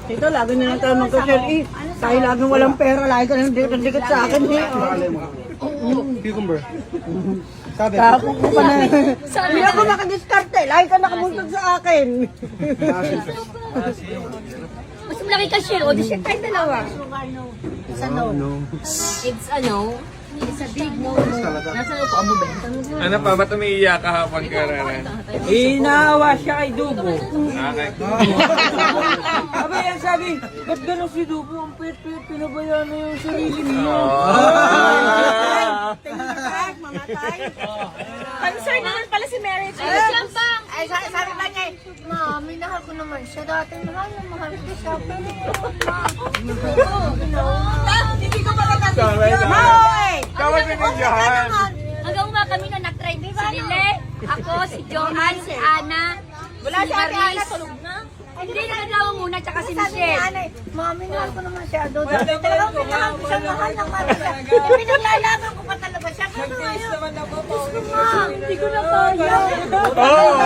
Dito, lagi na lang tayo magka-share eh. Tayo lagi walang pera, lagi ka nang dikit sa akin eh. Cucumber. Sabi. Kapag ko pa na. Hindi ako nakadiskarte, lagi ka nakabuntag sa akin. Mas malaki ka share. O, di share tayo dalawa. It's a no. It's a no. It's a big no. Nasa upo mo ba? Ano pa? Ba't umiiyak kahapon ka rin? Inaawa siya kay Dubo. Okay. Aba yan sabi, ba't gano'n si Dubo? Ang pet-pet, pinabayaan na yung sarili niya. Mamatay. Concern naman pala si Mary. Ay, Siyambang! Ay, sabi ba niya, Ma, minahal ko naman siya. Dati mahal ko siya. Pero, hindi ko makatapos. Dapat binigyan. Hanggang uma kami na nag-try si Lile, ako, si Johan, si Ana, wala si Ana, tulog na. Hindi, nagagawa muna, tsaka si Michelle. Mami, mahal ko naman siya. Talagang minahal ko siya, mahal na mahal siya. Pinaglalaban ko pa talaga siya. Pero ayaw. Hindi ko na kaya. Oo!